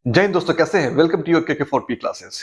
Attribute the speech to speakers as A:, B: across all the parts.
A: जय हिंद दोस्तों, कैसे हैं? Welcome to your KK4P classes.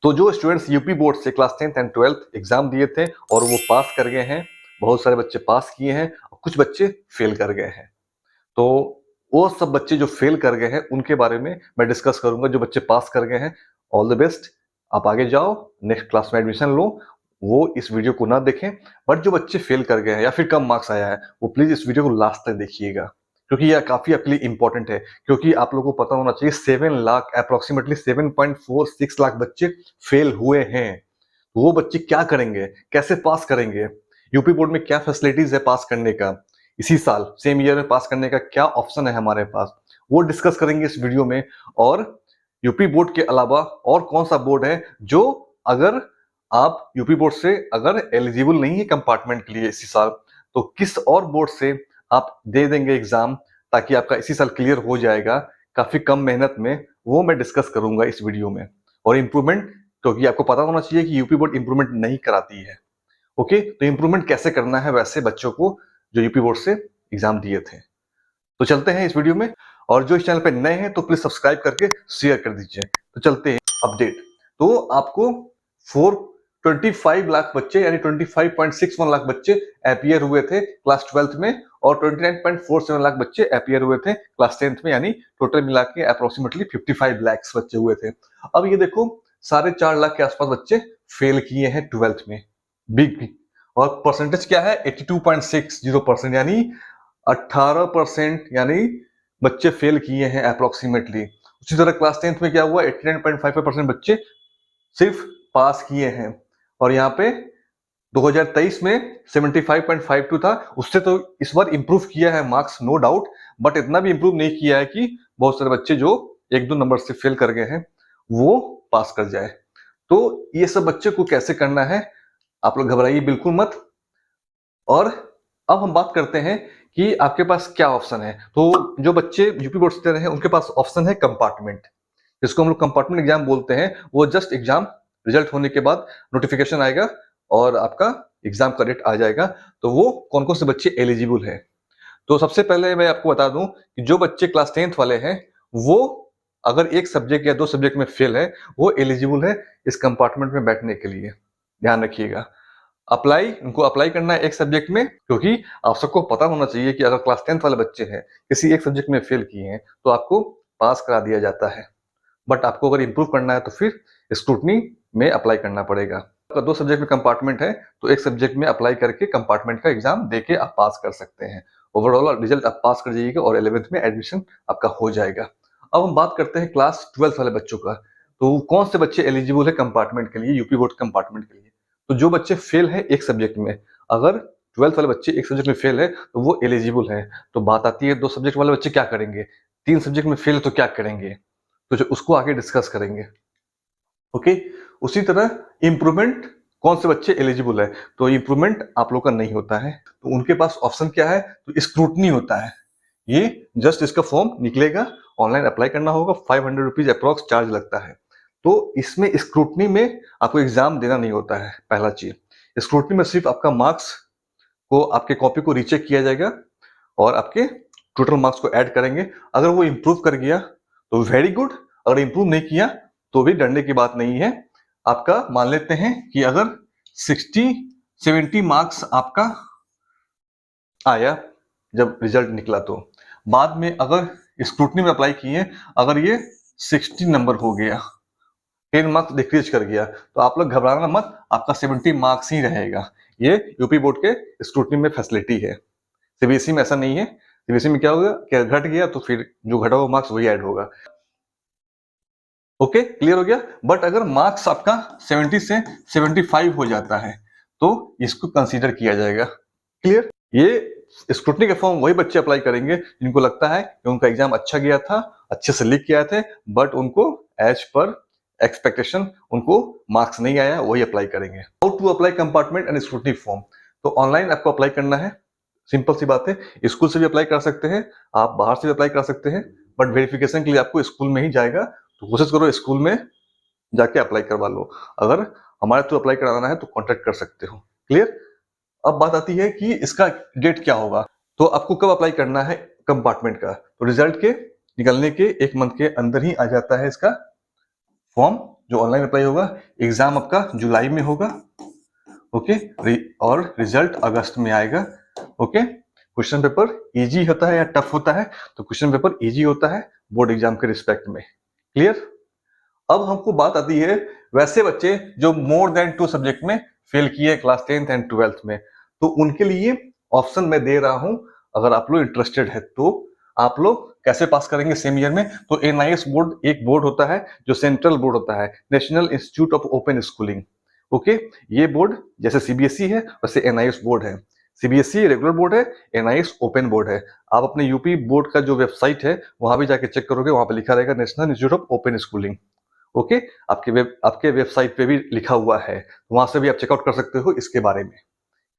A: तो जो स्टूडेंट्स यूपी बोर्ड से class 10th and 12th exam दिए थे और वो पास कर गए हैं, बहुत सारे बच्चे पास किए हैं और कुछ बच्चे फेल कर गए हैं। तो वो सब बच्चे जो फेल कर गए हैं उनके बारे में मैं डिस्कस करूंगा। जो बच्चे पास कर गए हैं, ऑल द बेस्ट, आप आगे जाओ, नेक्स्ट क्लास में एडमिशन लो। वो इस वीडियो को ना देखें। बट जो बच्चे फेल कर गए हैं या फिर कम मार्क्स आया है, वो प्लीज इस वीडियो को लास्ट तक देखिएगा, क्योंकि यह काफी आपके लिए इंपॉर्टेंट है। क्योंकि आप लोगों को पता होना चाहिए 7 लाख, अप्रोक्सीमेटली 7.46 लाख बच्चे फेल हुए हैं। वो बच्चे क्या करेंगे, कैसे पास करेंगे, यूपी बोर्ड में क्या फैसिलिटीज है पास करने का, इसी साल सेम ईयर में पास करने का क्या ऑप्शन है हमारे पास, वो डिस्कस करेंगे इस वीडियो में। और यूपी बोर्ड के अलावा और कौन सा बोर्ड है जो, अगर आप यूपी बोर्ड से अगर एलिजिबल नहीं है कंपार्टमेंट के लिए इसी साल, तो किस और बोर्ड से आप दे देंगे एग्जाम, ताकि आपका इसी साल क्लियर हो जाएगा काफी कम मेहनत में। वो मैं डिस्कस करूंगा इस वीडियो में। और इम्प्रूवमेंट, क्योंकि आपको पता होना चाहिए कि यूपी बोर्ड इम्प्रूवमेंट नहीं कराती है। ओके, तो इम्प्रूवमेंट कैसे करना है वैसे बच्चों को जो यूपी बोर्ड से एग्जाम दिए थे। तो चलते हैं इस वीडियो में। और जो इस चैनल पे नए हैं तो प्लीज सब्सक्राइब करके शेयर कर दीजिए। तो चलते हैं अपडेट। तो आपको 425 लाख बच्चे यानी 25.61 लाख बच्चे अपीयर हुए थे क्लास 12th में, और 29.47 लाख बच्चे अपीयर हुए थे क्लास 10th में, यानी टोटल मिला के अप्रोक्सीमेटली 55 लाख बच्चे हुए थे। अब ये देखो, 4.5 लाख के आसपास बच्चे फेल किए हैं 12th में। बिग। और परसेंटेज क्या है? 82.60%, यानी 18%, यानी बच्चे फेल किए हैं अप्रोक्सीमेटली। उसी तरह क्लास 10th में क्या हुआ? 89.55% बच्चे सिर्फ पास किए हैं। और यहाँ पे 2023 में 75.52 था। उससे तो इस बार इंप्रूव किया है मार्क्स, नो डाउट, बट इतना भी इंप्रूव नहीं किया है कि बहुत सारे बच्चे जो 1-2 नंबर से फेल कर गए हैं वो पास कर जाए। तो ये सब बच्चे को कैसे करना है, आप लोग घबराइए बिल्कुल मत। और अब हम बात करते हैं कि आपके पास क्या ऑप्शन है। तो जो बच्चे यूपी बोर्ड से दे रहे हैं उनके पास ऑप्शन है कंपार्टमेंट, जिसको हम लोग कंपार्टमेंट एग्जाम बोलते हैं। वो जस्ट एग्जाम रिजल्ट होने के बाद नोटिफिकेशन आएगा और आपका एग्जाम का डेट आ जाएगा। तो वो कौन कौन से बच्चे एलिजिबल है। तो सबसे पहले मैं आपको बता दूं कि जो बच्चे क्लास 10th वाले हैं, वो अगर एक सब्जेक्ट या 2 सब्जेक्ट में फेल है, वो एलिजिबल है इस कंपार्टमेंट में बैठने के लिए। ध्यान रखिएगा। उनको अप्लाई करना है एक सब्जेक्ट में, क्योंकि आप सबको पता होना चाहिए कि अगर क्लास 10th वाले बच्चे हैं, किसी एक सब्जेक्ट में फेल किए हैं, तो आपको पास करा दिया जाता है। बट आपको अगर इंप्रूव करना है तो फिर स्क्रूटनी में अप्लाई करना पड़ेगा। अगर 2 सब्जेक्ट में कंपार्टमेंट है तो एक सब्जेक्ट में अप्लाई करके कंपार्टमेंट का एग्जाम देके आप पास कर सकते हैं। ओवरऑल रिजल्ट आप पास कर जाइएगा और 11th में एडमिशन आपका हो जाएगा। अब हम बात करते हैं क्लास 12th वाले बच्चों का। तो कौन से बच्चे एलिजिबल है कंपार्टमेंट के लिए, यूपी बोर्ड कंपार्टमेंट के लिए। तो जो बच्चे फेल है एक सब्जेक्ट में, अगर 12th वाले बच्चे एक सब्जेक्ट में फेल है तो वो एलिजिबल है। तो बात आती है 2 सब्जेक्ट वाले बच्चे क्या करेंगे, 3 सब्जेक्ट में फेल है तो क्या करेंगे, तो जो उसको आगे डिस्कस करेंगे। ओके। उसी तरह इंप्रूवमेंट, कौन से बच्चे एलिजिबल है। तो इंप्रूवमेंट आप लोग का नहीं होता है, तो उनके पास ऑप्शन क्या है, तो स्क्रूटनी होता है। ये जस्ट इसका फॉर्म निकलेगा, ऑनलाइन अप्लाई करना होगा, 500 रुपीज अप्रोक्स चार्ज लगता है। तो इसमें स्क्रूटनी में आपको एग्जाम देना नहीं होता है। पहला चीज, स्क्रूटनी में सिर्फ आपका मार्क्स को, आपके कॉपी को रीचेक किया जाएगा और आपके टोटल मार्क्स को ऐड करेंगे। अगर वो इंप्रूव कर गया तो वेरी गुड, अगर इंप्रूव नहीं किया तो भी डरने की बात नहीं है। आपका मान लेते हैं कि अगर 60-70 मार्क्स आपका आया जब रिजल्ट निकला, तो बाद में अगर स्क्रूटनी में अप्लाई किए, अगर ये 60 नंबर हो गया, 10 मार्क्स डिक्रीज कर गया, तो आप लोग घबराना मत, आपका 70 मार्क्स ही रहेगा। ये यूपी बोर्ड के स्क्रूटनी में फैसिलिटी है। सीबीएसई में ऐसा नहीं है। सीबीएसई में क्या होगा, क्या घट गया तो फिर जो घटा हुआ मार्क्स वही ऐड होगा। ओके, क्लियर हो गया। बट अगर मार्क्स आपका 70 से 75 हो जाता है तो इसको कंसीडर किया जाएगा। क्लियर। ये स्क्रूटनी का फॉर्म वही बच्चे अप्लाई करेंगे जिनको लगता है कि उनका एग्जाम अच्छा गया था, अच्छे से लिख के आए थे, बट उनको एज पर एक्सपेक्टेशन उनको मार्क्स नहीं आया, वही अप्लाई करेंगे। How to apply compartment and scrutiny form. तो ऑनलाइन आपको अप्लाई करना है, सिंपल सी बात है। स्कूल से भी अप्लाई कर सकते हैं, आप बाहर से भी अप्लाई कर सकते हैं, बट वेरिफिकेशन के लिए आपको स्कूल में ही जाएगा। तो कोशिश करो स्कूल में जाके अप्लाई करवा लो। अगर हमारे थ्रू अप्लाई कराना है तो कांटेक्ट कर सकते हो। क्लियर। अब बात आती है कि इसका डेट क्या होगा। तो आपको कब अप्लाई करना है कंपार्टमेंट का, तो रिजल्ट के निकलने के 1 मंथ के अंदर ही आ जाता है इसका फॉर्म जो ऑनलाइन अप्लाई होगा। एग्जाम आपका जुलाई में होगा, ओके, और रिजल्ट अगस्त में आएगा, ओके। क्वेश्चन पेपर इजी होता है या टफ होता है? तो क्वेश्चन पेपर इजी होता है बोर्ड एग्जाम के रिस्पेक्ट में। क्लियर? अब हमको बात आती है वैसे बच्चे जो मोर देन 2 सब्जेक्ट में फेल किए क्लास 10th एंड 12th में, तो उनके लिए ऑप्शन मैं दे रहा हूं। अगर आप लोग इंटरेस्टेड है तो आप लोग कैसे पास करेंगे सेम ईयर में? तो एनआईएस बोर्ड एक बोर्ड होता है जो सेंट्रल बोर्ड होता है, national institute of open schooling, okay. ये बोर्ड जैसे सीबीएसई है वैसे एनआईएस बोर्ड है। सीबीएसई रेगुलर बोर्ड है, एनआईएस ओपन बोर्ड है। आप अपने यूपी बोर्ड का जो वेबसाइट है वहां भी जाके चेक करोगे, वहां पे लिखा रहेगा national institute of open schooling, okay. आपके वेबसाइट पे भी लिखा हुआ है, वहां से भी आप चेकआउट कर सकते हो इसके बारे में।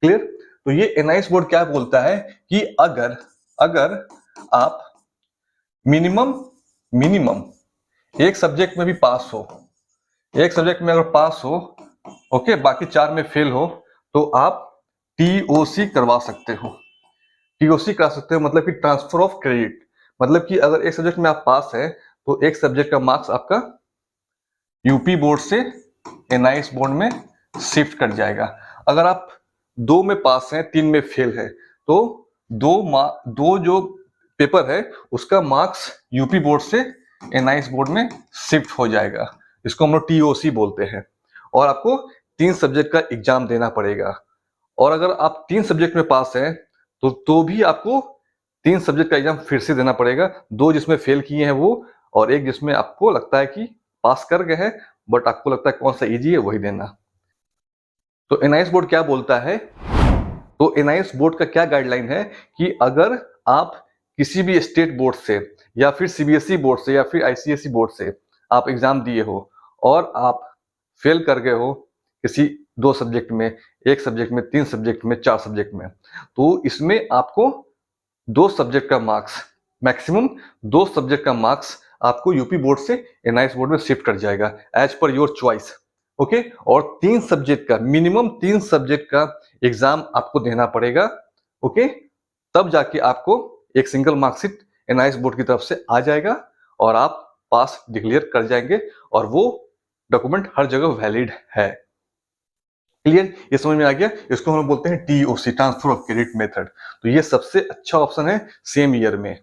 A: क्लियर? तो ये एनआईएस बोर्ड क्या बोलता है कि अगर अगर आप मिनिमम एक सब्जेक्ट में भी पास हो, एक सब्जेक्ट में अगर पास हो, ओके, बाकी 4 में फेल हो, तो आप टीओसी करवा सकते हो। टीओसी करा सकते हो मतलब कि ट्रांसफर ऑफ क्रेडिट। मतलब कि अगर एक सब्जेक्ट में आप पास है तो एक सब्जेक्ट का मार्क्स आपका यूपी बोर्ड से एनआईएस बोर्ड में शिफ्ट कर जाएगा। अगर आप 2 में पास हैं 3 में फेल है तो दो जो पेपर है उसका मार्क्स यूपी बोर्ड से एनआईएस बोर्ड में शिफ्ट हो जाएगा। इसको हम लोग टीओसी बोलते हैं। और आपको 3 सब्जेक्ट का एग्जाम देना पड़ेगा। और अगर आप 3 सब्जेक्ट में पास हैं तो भी आपको 3 सब्जेक्ट का एग्जाम फिर से देना पड़ेगा। 2 जिसमें फेल किए हैं वो, और एक जिसमें आपको लगता है कि पास कर गए हैं बट आपको लगता है कौन सा इजी है वही देना। तो एनआईएस बोर्ड क्या बोलता है? तो एनआईएस बोर्ड का क्या गाइडलाइन है कि अगर आप किसी भी स्टेट बोर्ड से या फिर सीबीएसई बोर्ड से या फिर आईसीएसई बोर्ड से आप एग्जाम दिए हो और आप फेल कर गए हो किसी 2 सब्जेक्ट में, 1 सब्जेक्ट में, 3 सब्जेक्ट में, 4 सब्जेक्ट में, तो इसमें आपको 2 सब्जेक्ट का मार्क्स, मैक्सिमम 2 सब्जेक्ट का मार्क्स आपको यूपी बोर्ड से एनआईएस बोर्ड में शिफ्ट कर जाएगा as per your choice, okay. और 3 सब्जेक्ट का, मिनिमम 3 सब्जेक्ट का एग्जाम आपको देना पड़ेगा, ओके। तब जाके आपको एक सिंगल मार्कशीट एनआईएस बोर्ड की तरफ से आ जाएगा और आप पास डिक्लेयर कर जाएंगे और वो डॉक्यूमेंट हर जगह वैलिड है। क्लियर? ये समझ में आ गया? इसको हम बोलते हैं TOC, transfer of credit method. तो ये सबसे अच्छा ऑप्शन है सेम ईयर में,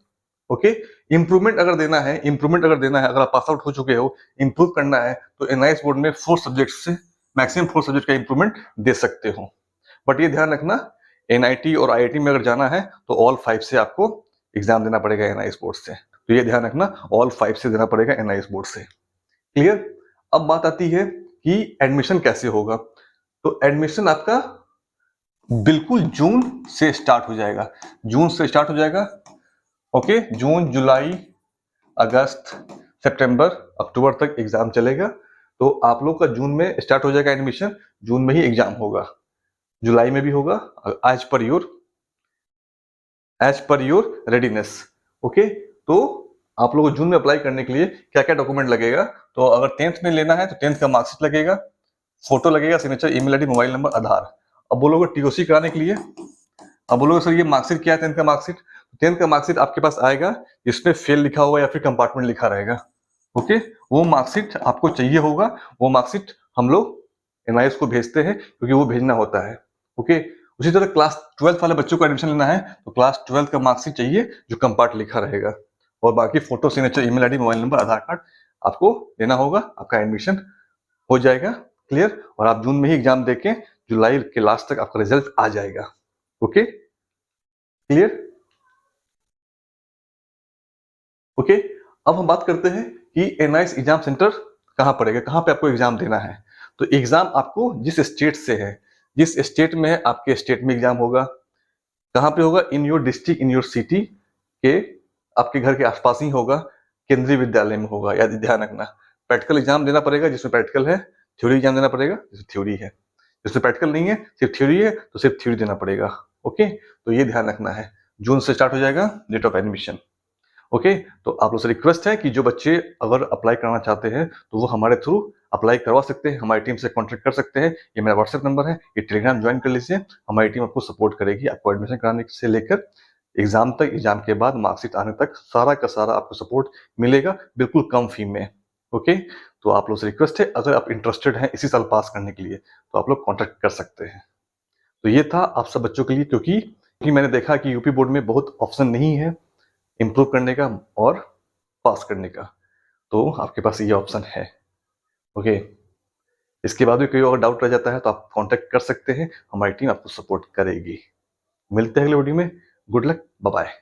A: ओके। इंप्रूवमेंट अगर देना है, अगर आप पास आउट हो चुके हो, इंप्रूव करना है तो एनआईएस बोर्ड में 4 सब्जेक्ट से मैक्सिमम 4 सब्जेक्ट का इंप्रूवमेंट दे सकते हो। बट ये ध्यान रखना, एनआईटी और आईआईटी में अगर जाना है तो ऑल 5 से आपको एग्जाम देना पड़ेगा एनआईएस बोर्ड से। तो ये ध्यान रखना, ऑल 5 से देना पड़ेगा एनआईएस बोर्ड से। क्लियर? अब बात आती है कि एडमिशन कैसे होगा। तो एडमिशन आपका बिल्कुल जून से स्टार्ट हो जाएगा, ओके। जून, जुलाई, अगस्त, सितंबर, अक्टूबर तक एग्जाम चलेगा। तो आप लोग का जून में स्टार्ट हो जाएगा एडमिशन, जून में ही एग्जाम होगा, जुलाई में भी होगा, as per your readiness, okay. तो आप लोगों को जून में अप्लाई करने के लिए क्या क्या डॉक्यूमेंट लगेगा? तो अगर 10th में लेना है तो 10th का मार्कशीट लगेगा, फोटो लगेगा, signature, email ID, mobile number, Aadhaar. अब बोलोगे टीओसी कराने के लिए, अब बोलोगे सर ये मार्कशीट क्या है? 10th का मार्कशीट। 10th का मार्कशीट आपके पास आएगा जिसमें फेल लिखा होगा या फिर कंपार्टमेंट लिखा रहेगा, ओके। वो मार्कशीट आपको चाहिए होगा। वो मार्कशीट हम लोग एनआईएस को भेजते हैं क्योंकि वो भेजना होता है, ओके। उसी तरह क्लास 12th वाले बच्चों को एडमिशन लेना है तो क्लास 12th का मार्कशीट चाहिए जो कंपार्ट लिखा रहेगा, और बाकी photo, signature, email ID, mobile number, Aadhaar card आपको देना होगा, आपका एडमिशन हो जाएगा। क्लियर? और आप जून में ही एग्जाम देके जुलाई के लास्ट तक आपका रिजल्ट आ जाएगा, ओके। क्लियर? ओके। अब हम बात करते हैं कि एनआईएस एग्जाम सेंटर कहां पड़ेगा, कहां पे आपको एग्जाम देना है। तो एग्जाम आपको जिस स्टेट से है, जिस स्टेट में है आपके स्टेट में एग्जाम होगा। कहां पे होगा? In your district, in your city के, आपके घर के आसपास ही होगा, केंद्रीय विद्यालय में होगा। याद ध्यान रखना, प्रैक्टिकल एग्जाम देना पड़ेगा जिसमें प्रैक्टिकल है, थ्योरी एग्जाम देना पड़ेगा जिसमें थ्योरी है, जिसमें प्रैक्टिकल नहीं है सिर्फ थ्योरी है तो सिर्फ थ्योरी देना पड़ेगा, ओके। तो ये ध्यान रखना है, जून से स्टार्ट हो जाएगा डेट ऑफ एडमिशन, ओके। तो आप लोग से रिक्वेस्ट है कि जो बच्चे अगर अप्लाई करना चाहते हैं तो वो हमारे थ्रू अप्लाई करवा सकते हैं, हमारी टीम से कांटेक्ट कर सकते हैं। ये मेरा व्हाट्सएप नंबर है, ये टेलीग्राम ज्वाइन कर लीजिए, हमारी टीम आपको सपोर्ट करेगी, आपको एडमिशन कराने से लेकर एग्जाम तक, एग्जाम के बाद मार्कशीट आने तक सारा का सारा आपको सपोर्ट मिलेगा, बिल्कुल कम फी में। ओके, तो आप लोग से रिक्वेस्ट है, अगर आप इंटरेस्टेड हैं इसी साल पास करने के लिए तो आप लोग कॉन्टेक्ट कर सकते हैं। तो ये था आप सब बच्चों के लिए, क्योंकि मैंने देखा कि यूपी बोर्ड में बहुत ऑप्शन नहीं है इम्प्रूव करने का और पास करने का, तो आपके पास ये ऑप्शन है। ओके, इसके बाद भी कोई और डाउट रह जाता है तो आप कांटेक्ट कर सकते हैं, हमारी टीम आपको सपोर्ट करेगी। मिलते हैं अगले वीडियो में। Good luck, bye bye.